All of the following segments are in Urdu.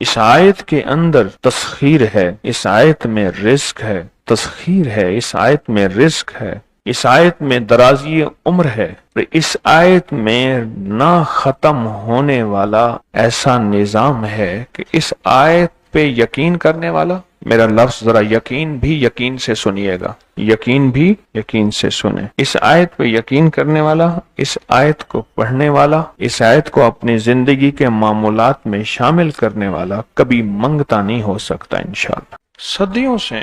اس آیت کے اندر تسخیر ہے، اس آیت میں رزق ہے، تسخیر ہے، اس آیت میں رزق ہے، اس آیت میں درازی عمر ہے، اس آیت میں نہ ختم ہونے والا ایسا نظام ہے کہ اس آیت پہ یقین کرنے والا، میرا لفظ ذرا یقین بھی یقین سے سنیے گا، یقین بھی یقین سے سنیں، اس آیت پہ یقین کرنے والا، اس آیت کو پڑھنے والا، اس آیت کو اپنی زندگی کے معمولات میں شامل کرنے والا کبھی منگتا نہیں ہو سکتا انشاءاللہ۔ صدیوں سے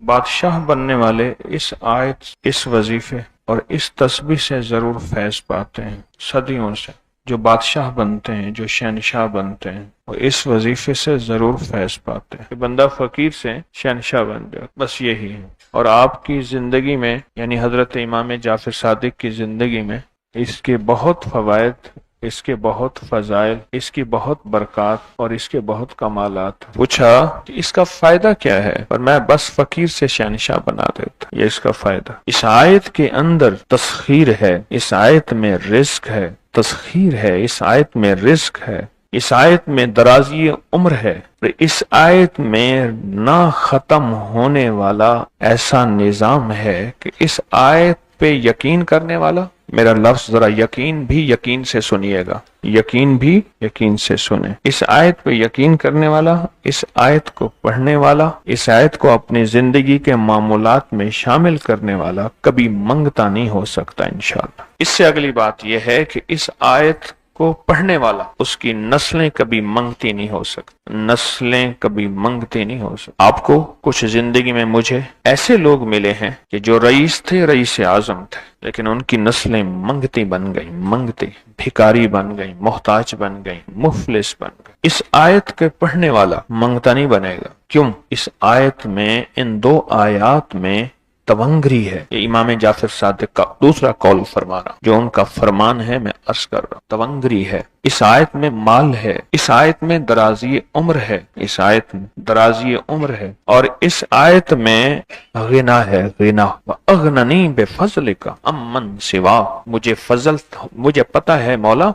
بادشاہ بننے والے اس آیت، اس وظیفے اور اس تسبیح سے ضرور فیض پاتے ہیں۔ صدیوں سے جو بادشاہ بنتے ہیں، جو شہنشاہ بنتے ہیں، وہ اس وظیفے سے ضرور فیض پاتے ہیں کہ بندہ فقیر سے شہنشاہ بن جائے، بس یہی ہے۔ اور آپ کی زندگی میں، یعنی حضرت امام جعفر صادق کی زندگی میں اس کے بہت فوائد، اس کے بہت فضائل، اس کی بہت برکات اور اس کے بہت کمالات۔ پوچھا کہ اس کا فائدہ کیا ہے، اور میں بس فقیر سے شہنشاہ بنا دیتا، یہ اس کا فائدہ۔ اس آیت کے اندر تسخیر ہے، اس آیت میں رزق ہے، تسخیر ہے، اس آیت میں رزق ہے، اس آیت میں درازی عمر ہے، اس آیت میں نہ ختم ہونے والا ایسا نظام ہے کہ اس آیت پہ یقین کرنے والا، میرا لفظ ذرا یقین بھی یقین سے سنیے گا، یقین بھی یقین سے سنیں، اس آیت پہ یقین کرنے والا، اس آیت کو پڑھنے والا، اس آیت کو اپنی زندگی کے معمولات میں شامل کرنے والا کبھی منگتا نہیں ہو سکتا انشاءاللہ۔ اس سے اگلی بات یہ ہے کہ اس آیت کو پڑھنے والا، اس کی نسلیں کبھی منگتی نہیں ہو سکتی، نسلیں کبھی منگتی نہیں ہو سکتی۔ آپ کو کچھ زندگی میں مجھے ایسے لوگ ملے ہیں کہ جو رئیس تھے، رئیس اعظم تھے، لیکن ان کی نسلیں منگتی بن گئی، منگتی، بھکاری بن گئی، محتاج بن گئی، مفلس بن گئی۔ اس آیت کے پڑھنے والا منگتا نہیں بنے گا، کیوں؟ اس آیت میں، ان دو آیات میں تونگری ہے۔ یہ امام جعفر صادق کا دوسرا قول فرما رہا، جو ان کا فرمان ہے، میں عرض کر رہا ہوں، تونگری ہے۔ اس آیت میں مال ہے، اس آیت میں درازی عمر ہے، اس آیت میں درازی عمر ہے، اور اس آیت میں غنا ہے، غنا۔ وَأَغْنَنِي بِفَضْلِكَ عَمَّن سِوَاكَ، مجھے فضل، مجھے پتہ ہے مولا،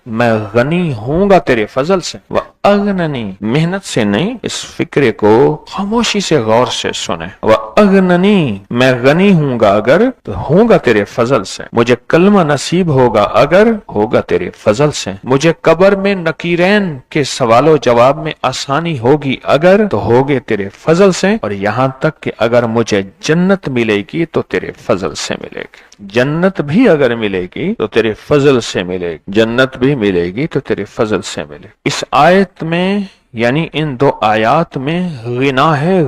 میں غنی ہوں گا تیرے فضل سے۔ وَأَغْنَنِي، محنت سے نہیں، اس فکرے کو خاموشی سے غور سے سنیں۔ وَأَغْنَنِي، میں غنی ہوں گا اگر، تو ہوں گا تیرے فضل سے، مجھے کلمہ نصیب ہوگا اگر، ہوگا تیرے فضل سے، مجھے قبر میں نکیرین کے سوال و جواب میں آسانی ہوگی اگر، تو ہوگے تیرے فضل سے، اور یہاں تک کہ اگر مجھے جنت ملے گی تو تیرے فضل سے ملے گی، جنت بھی اگر ملے گی تو تیرے فضل سے ملے گی، جنت بھی ملے گی تو تیرے فضل سے ملے گی۔ اس آیت میں، یعنی ان دو آیات میں غنا ہے،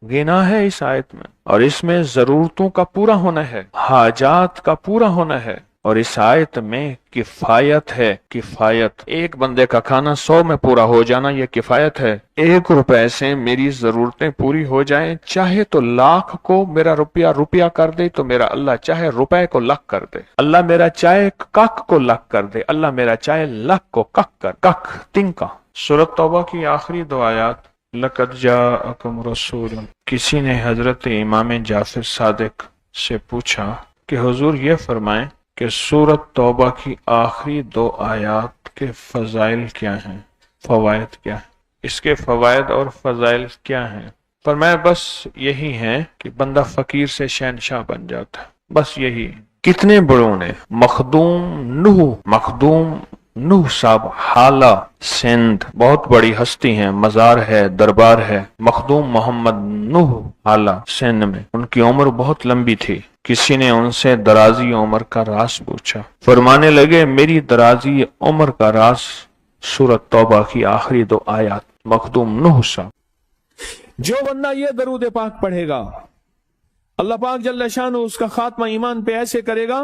غنا ہے اس آیت میں، اور اس میں ضرورتوں کا پورا ہونا ہے، حاجات کا پورا ہونا ہے، اور اس آیت میں کفایت ہے، کفایت، ایک بندے کا کھانا 100 میں پورا ہو جانا یہ کفایت ہے۔ 1 روپے سے میری ضرورتیں پوری ہو جائیں، چاہے تو لاکھ کو میرا روپیہ کر دے تو میرا اللہ چاہے روپے کو لاکھ کر دے، اللہ میرا چاہے کک کو لاکھ کر دے، اللہ میرا چاہے لاکھ کو کک کر، کک تنکا۔ سورۃ توبہ کی آخری 2 آیات، لَقَدْ جَاءَكُمْ رَسُولٌ۔ کسی نے حضرت امام جعفر صادق سے پوچھا کہ حضور یہ فرمائیں کہ سورۃ توبہ کی آخری 2 آیات کے فضائل کیا ہیں، فوائد کیا ہیں، اس کے فوائد اور فضائل کیا ہیں؟ فرمایا بس یہی ہیں کہ بندہ فقیر سے شہنشاہ بن جاتا ہے، بس یہی۔ کتنے بڑوں نے، مخدوم نوح صاحب حالہ سندھ، بہت بڑی ہستی ہیں، مزار ہے، دربار ہے، مخدوم محمد نوح حالہ سندھ میں، ان کی عمر بہت لمبی تھی۔ کسی نے ان سے درازی عمر کا راز پوچھا، فرمانے لگے میری درازی عمر کا راز سورۃ توبہ کی آخری 2 آیات۔ مخدوم نوح صاحب، جو بندہ یہ درود پاک پڑھے گا، اللہ پاک جل شانہ اس کا خاتمہ ایمان پہ ایسے کرے گا،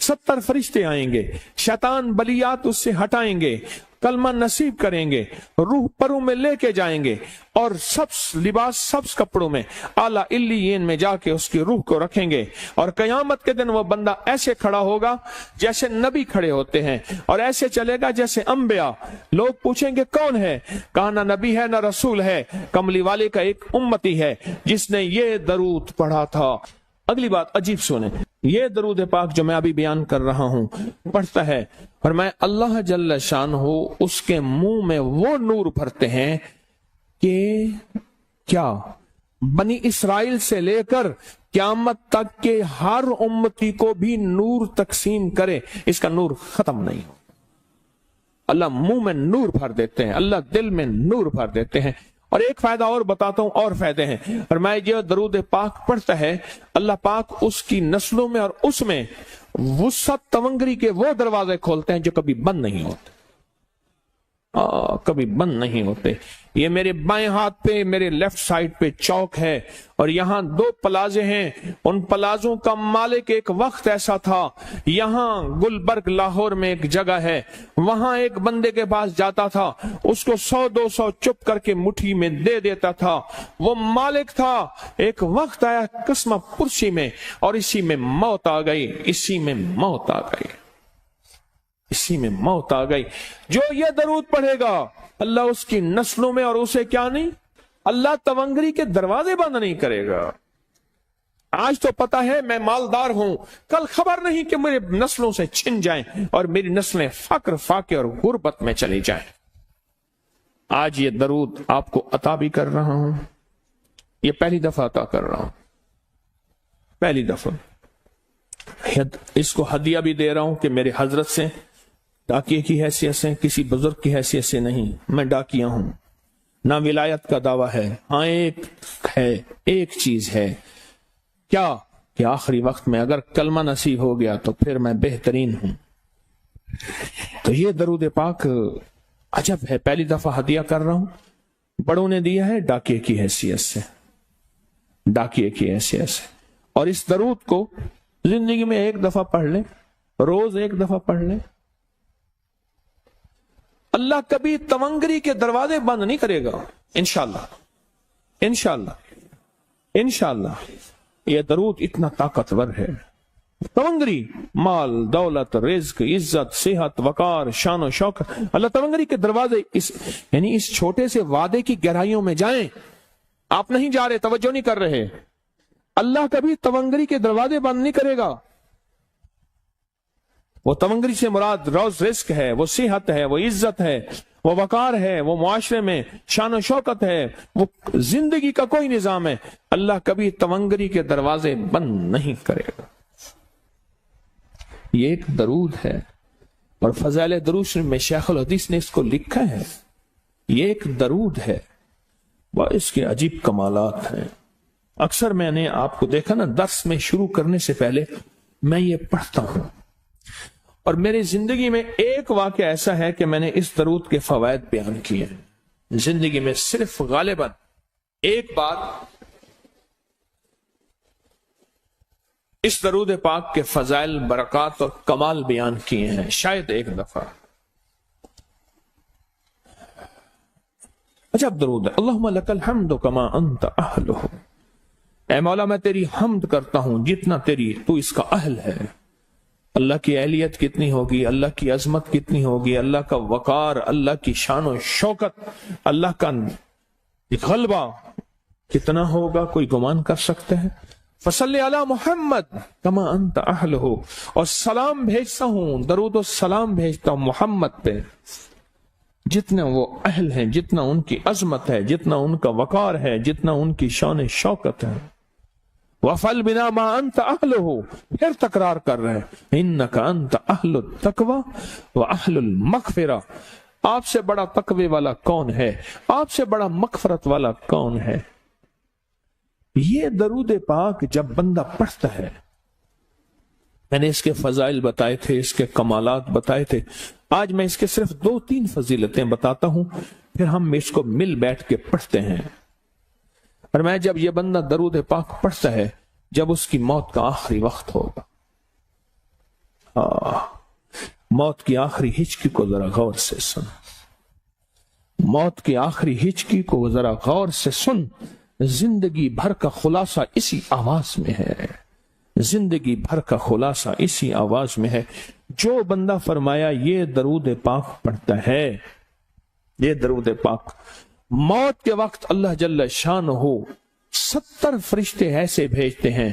70 فرشتے آئیں گے، شیطان بلیات اس سے ہٹائیں گے، کلمہ نصیب کریں گے، روح پروں میں لے کے جائیں گے، اور سبز لباس، سبز کپڑوں میں اعلیٰ علیین میں جا کے اس کی روح کو رکھیں گے، اور قیامت کے دن وہ بندہ ایسے کھڑا ہوگا جیسے نبی کھڑے ہوتے ہیں، اور ایسے چلے گا جیسے انبیاء۔ لوگ پوچھیں گے کون ہے؟ کہا نہ نبی ہے نہ رسول ہے، کملی والے کا ایک امتی ہے جس نے یہ درود پڑھا تھا۔ اگلی بات عجیب سنیں، یہ درود پاک جو میں ابھی بیان کر رہا ہوں پڑھتا ہے، اور میں اللہ جل شان ہو اس کے منہ میں وہ نور بھرتے ہیں کہ کیا بنی اسرائیل سے لے کر قیامت تک کے ہر امتی کو بھی نور تقسیم کرے، اس کا نور ختم نہیں ہو۔ اللہ منہ میں نور بھر دیتے ہیں، اللہ دل میں نور بھر دیتے ہیں۔ اور ایک فائدہ اور بتاتا ہوں، اور فائدے ہیں، اور میں یہ درود پاک پڑھتا ہے، اللہ پاک اس کی نسلوں میں اور اس میں وسعت تونگری کے وہ دروازے کھولتے ہیں جو کبھی بند نہیں ہوتے، کبھی بند نہیں ہوتے۔ یہ میرے بائیں ہاتھ پہ، میرے لیفٹ سائڈ پہ چوک ہے، اور یہاں 2 پلازے ہیں۔ ان پلازوں کا مالک ایک وقت ایسا تھا، یہاں گلبرگ لاہور میں ایک جگہ ہے، وہاں ایک بندے کے پاس جاتا تھا، اس کو 100-200 چپ کر کے مٹھی میں دے دیتا تھا۔ وہ مالک تھا، ایک وقت آیا قسمہ پرسی میں، اور اسی میں موت آ گئی، اسی میں موت آ گئی، اسی میں موت آ گئی۔ جو یہ درود پڑھے گا اللہ اس کی نسلوں میں اور اسے کیا نہیں، اللہ تونگری کے دروازے بند نہیں کرے گا۔ آج تو پتا ہے میں مالدار ہوں، کل خبر نہیں کہ میرے نسلوں سے چھن جائیں اور میری نسلیں فقر فاقے اور غربت میں چلی جائیں۔ آج یہ درود آپ کو عطا بھی کر رہا ہوں، یہ پہلی دفعہ عطا کر رہا ہوں، پہلی دفعہ۔ اس کو ہدیہ بھی دے رہا ہوں کہ میرے حضرت سے، ڈاکیے کی حیثیت سے، کسی بزرگ کی حیثیت سے نہیں، میں ڈاکیہ ہوں، نہ ولایت کا دعویٰ ہے۔ ہاں ایک چیز ہے، کیا کہ آخری وقت میں اگر کلمہ نصیب ہو گیا تو پھر میں بہترین ہوں۔ تو یہ درود پاک عجب ہے، پہلی دفعہ ہدیہ کر رہا ہوں، بڑوں نے دیا ہے ڈاکیے کی حیثیت سے، ڈاکیے کی حیثیت سے۔ اور اس درود کو زندگی میں ایک دفعہ پڑھ لیں، روز ایک دفعہ پڑھ لیں، اللہ کبھی تونگری کے دروازے بند نہیں کرے گا، انشاءاللہ انشاءاللہ انشاءاللہ۔ یہ درود اتنا طاقتور ہے، تونگری، مال، دولت، رزق، عزت، صحت، وقار، شان و شوکت، اللہ تونگری کے دروازے، یعنی اس چھوٹے سے وعدے کی گہرائیوں میں جائیں۔ آپ نہیں جا رہے، توجہ نہیں کر رہے، اللہ کبھی تونگری کے دروازے بند نہیں کرے گا۔ وہ تونگری سے مراد روز رزق ہے، وہ صحت ہے، وہ عزت ہے، وہ وقار ہے، وہ معاشرے میں شان و شوکت ہے، وہ زندگی کا کوئی نظام ہے، اللہ کبھی تونگری کے دروازے بند نہیں کرے گا۔ یہ ایک درود ہے، اور فضائل درود شریف میں شیخ الحدیث نے اس کو لکھا ہے، یہ ایک درود ہے، وہ اس کے عجیب کمالات ہیں۔ اکثر میں نے آپ کو دیکھا نا، درس میں شروع کرنے سے پہلے میں یہ پڑھتا ہوں، اور میری زندگی میں ایک واقعہ ایسا ہے کہ میں نے اس درود کے فوائد بیان کیے ہیں زندگی میں، صرف غالباً ایک بار اس درود پاک کے فضائل، برکات اور کمال بیان کیے ہیں، شاید ایک دفعہ۔ عجب درود ہے، اللہم لک الحمد کما انت اہلہ، اے مولا میں تیری حمد کرتا ہوں جتنا تو اس کا اہل ہے۔ اللہ کی اہلیت کتنی ہوگی، اللہ کی عظمت کتنی ہوگی، اللہ کا وقار، اللہ کی شان و شوکت، اللہ کا غلبہ کتنا ہوگا، کوئی گمان کر سکتے ہیں؟ فصلی علی محمد کما انت اہلہ، اور سلام بھیجتا ہوں، درود و سلام بھیجتا ہوں محمد پہ، جتنا وہ اہل ہیں، جتنا ان کی عظمت ہے، جتنا ان کا وقار ہے، جتنا ان کی شان شوکت ہے۔ وَفَلْ بِنَا مَا أَنْتَ أَهْلُهُ، پھر تکرار کر رہے ہیں، إِنَّكَ أَنْتَ أَهْلُ التَّقْوَى وَأَهْلُ الْمَغْفِرَةِ، آپ سے بڑا تقوی والا کون ہے، آپ سے بڑا مغفرت والا کون ہے۔ یہ درود پاک جب بندہ پڑھتا ہے، میں نے اس کے فضائل بتائے تھے، اس کے کمالات بتائے تھے، آج میں اس کے صرف 2-3 فضیلتیں بتاتا ہوں، پھر ہم اس کو مل بیٹھ کے پڑھتے ہیں۔ اور میں جب یہ بندہ درود پاک پڑھتا ہے، جب اس کی موت کا آخری وقت ہوگا، موت کی آخری ہچکی کو ذرا غور سے سن، موت کی آخری ہچکی کو ذرا غور سے سن، زندگی بھر کا خلاصہ اسی آواز میں ہے، زندگی بھر کا خلاصہ اسی آواز میں ہے۔ جو بندہ فرمایا یہ درود پاک پڑھتا ہے، یہ درود پاک، موت کے وقت اللہ جل شانہ 70 فرشتے ایسے بھیجتے ہیں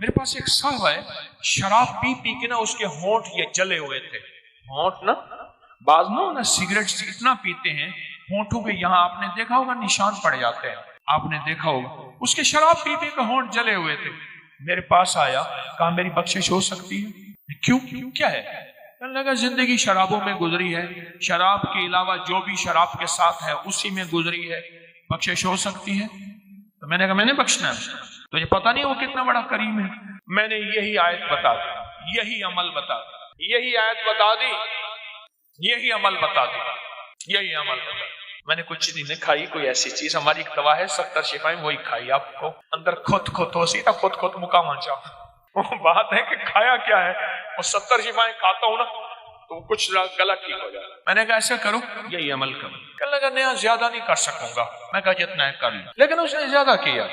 میرے پاس ایک صاحب ہے، شراب پی پی کے نا اس کے ہونٹ یہ جلے ہوئے تھے. ہونٹ نا بعض نا سگریٹ سے اتنا پیتے ہیں ہونٹوں کے یہاں آپ نے دیکھا ہوگا نشان پڑ جاتے ہیں، آپ نے دیکھا ہوگا. اس کے شراب پی پی کے ہونٹ جلے ہوئے تھے. میرے پاس آیا، کہا میری بخشش ہو سکتی ہے؟ کیوں کیا ہے؟ کہنے لگا زندگی شرابوں میں گزری ہے، شراب کے علاوہ جو بھی شراب کے ساتھ ہے اسی میں گزری ہے، بخشش ہو سکتی ہے؟ تو میں نے کہا میں نے بخشنا ہے. تو یہ پتہ نہیں وہ کتنا بڑا کریم ہے. میں نے یہی آیت بتا دی، یہی عمل بتا دی، یہی آیت بتا دی، یہی عمل بتا دی، یہی عمل بتا دی. میں نے کچھ چیز نہیں کھائی، کوئی ایسی چیز ہماری ایک دوا ہے 70 شفائیں وہی کھائی. آپ کو اندر خود ہو سی تھا، خود مکا مانچا. وہ بات ہے کہ کھایا کیا ہے، وہ 70 شفائیں کھاتا ہوں نا تو کچھ گلا ٹھیک ہو جائے. میں نے کہا ایسا کرو، یہی عمل کرو. کہنے لگا نہیں زیادہ نہیں کر سکوں گا. میں کہا جتنا ہے کر لوں. لیکن اس نے زیادہ کیا.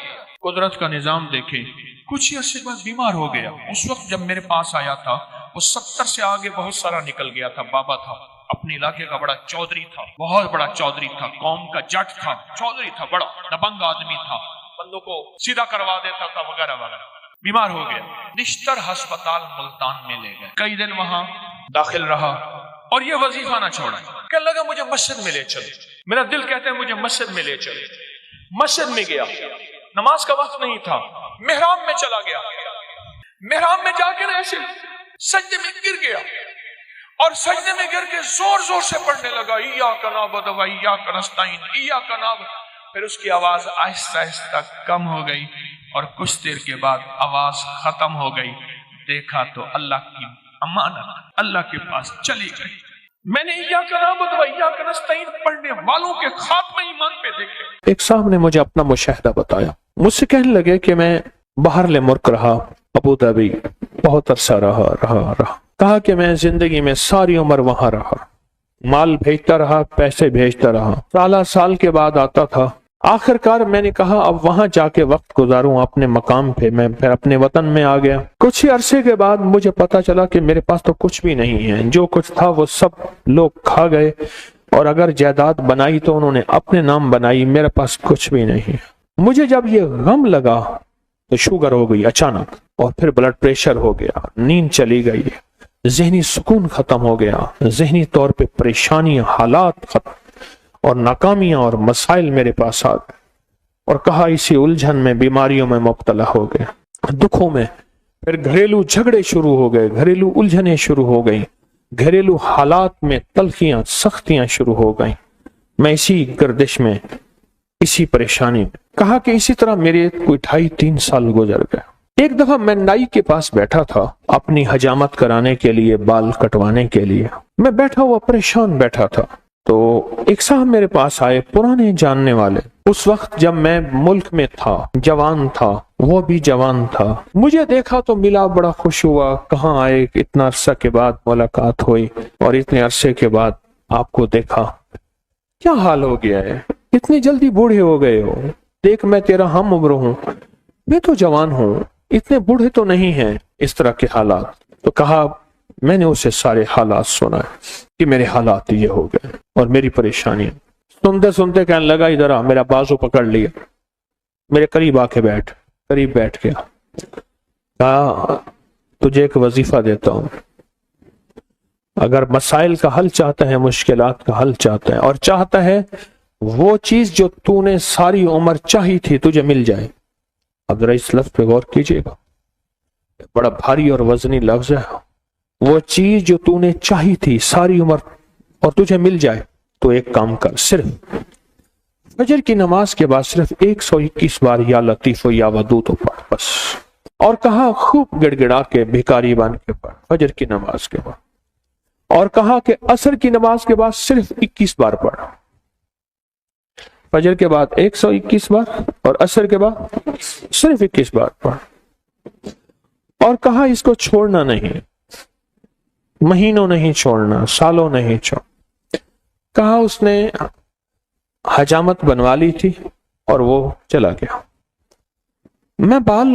قدرت کا نظام دیکھیں، کچھ ہی عرصے بعد بیمار ہو گیا. اس وقت جب میرے پاس آیا تھا وہ 70 سے آگے بہت سارا نکل گیا تھا. بابا تھا، اپنے علاقے کا بڑا چودھری تھا، بہت بڑا چودھری تھا، قوم کا جٹ تھا، چودھری تھا، بڑا دبنگ آدمی تھا، بندوں کو سیدھا کروا دیتا تھا وغیرہ وغیرہ. بیمار ہو گیا، نشتر ہسپتال ملتان میں لے گئے. کئی دن وہاں داخل رہا اور یہ وظیفہ نہ چھوڑا. کہنے لگا مجھے مسجد میں لے چلو. میرا دل کہتا ہے مجھے مسجد میں لے چلو. مسجد میں گیا، نماز کا وقت نہیں تھا، محراب میں چلا گیا. محراب میں جا کے ایسے سجدے میں گر گیا اور سجدے میں گر کے زور زور سے پڑھنے لگا ایاک نعبد و ایاک نستعین، ایاک نعبد. پھر اس کی آواز آہستہ آہستہ کم ہو گئی اور کچھ دیر کے بعد آواز ختم ہو گئی. دیکھا تو اللہ کی امانت اللہ کے پاس چلی گئی. میں نے ایاک نعبد و ایاک نستعین پڑھنے والوں کے خاتمہ ایمان پہ دیکھے. ایک صاحب نے مجھے اپنا مشاہدہ بتایا. مجھ سے کہنے لگے کہ میں باہر ملک رہا، ابو ظبی بہت عرصہ رہا. کہا کہ میں زندگی میں ساری عمر وہاں رہا، مال بھیجتا رہا، پیسے بھیجتا رہا، سال کے بعد آتا تھا. آخر کار میں نے کہا اب وہاں جا کے وقت گزاروں اپنے مقام پہ. میں پھر اپنے وطن میں آ گیا. کچھ ہی عرصے کے بعد مجھے پتا چلا کہ میرے پاس تو کچھ بھی نہیں ہے. جو کچھ تھا وہ سب لوگ کھا گئے، اور اگر جائیداد بنائی تو انہوں نے اپنے نام بنائی. میرے پاس کچھ بھی نہیں. مجھے جب یہ غم لگا تو شوگر ہو گئی اچانک، اور پھر بلڈ پریشر ہو گیا، نیند چلی گئی، ذہنی سکون ختم ہو گیا، ذہنی طور پہ پریشانی، حالات ختم، اور ناکامیاں اور مسائل میرے پاس آ گئے. اور کہا اسی الجھن میں، بیماریوں میں مبتلا ہو گئے، دکھوں میں. پھر گھریلو جھگڑے شروع ہو گئے، گھریلو الجھنیں شروع ہو گئیں، گھریلو حالات میں تلخیاں سختیاں شروع ہو گئیں. میں اسی گردش میں، اسی پریشانی میں. کہا کہ اسی طرح میرے کوئی 2.5-3 سال گزر گئے. ایک دفعہ میں نائی کے پاس بیٹھا تھا اپنی حجامت کرانے کے لیے، بال کٹوانے کے لیے. میں بیٹھا ہوا پریشان بیٹھا تھا تو ایک صاحب میرے پاس آئے، پرانے جاننے والے. اس وقت جب میں ملک میں تھا، جوان تھا، وہ بھی جوان تھا. مجھے دیکھا تو ملا، بڑا خوش ہوا. کہاں آئے، اتنا عرصہ کے بعد ملاقات ہوئی اور اتنے عرصے کے بعد آپ کو دیکھا. کیا حال ہو گیا ہے، اتنی جلدی بوڑھے ہو گئے ہو. دیکھ میں تیرا ہم عمر ہوں، میں تو جوان ہوں، اتنے بوڑھے تو نہیں ہیں. اس طرح کے حالات. تو کہا میں نے اسے سارے حالات سنا کہ میرے حالات یہ ہو گئے اور میری پریشانی. سنتے سنتے کہنے لگا ادھر آ. میرا بازو پکڑ لیا، میرے قریب آ کے بیٹھ. قریب بیٹھ گیا. کہا تجھے ایک وظیفہ دیتا ہوں، اگر مسائل کا حل چاہتا ہے، مشکلات کا حل چاہتا ہے، اور چاہتا ہے وہ چیز جو تو نے ساری عمر چاہی تھی تجھے مل جائے. اب ذرا اس لفظ پہ غور کیجئے گا، بڑا بھاری اور وزنی لفظ ہے. وہ چیز جو تو نے چاہی تھی ساری عمر اور تجھے مل جائے تو ایک کام کر، صرف فجر کی نماز کے بعد صرف 121 بار یا لطیف و یا ودود پڑھ بس. اور کہا خوب گڑ گڑا کے بھکاری بن کے پڑھ فجر کی نماز کے بعد. اور کہا کہ عصر کی نماز کے بعد صرف 21 بار پڑھ. فجر کے بعد 121 بار اور عصر کے بعد صرف 21 بار پڑھ. اور کہا اس کو چھوڑنا نہیں، مہینوں نہیں چھوڑنا، سالوں نہیں چھوڑ. کہا اس نے حجامت بنوا لی تھی اور وہ چلا گیا. میں بال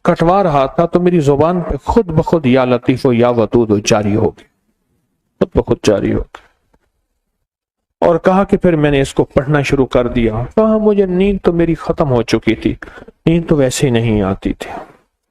کٹوا رہا تھا تو میری زبان پہ خود بخود یا لطیف و یا ودود جاری ہو گئی، خود بخود جاری ہو گئی. اور کہا کہ پھر میں نے اس کو پڑھنا شروع کر دیا. کہا مجھے نیند تو میری ختم ہو چکی تھی، نیند تو ویسے ہی نہیں آتی تھی.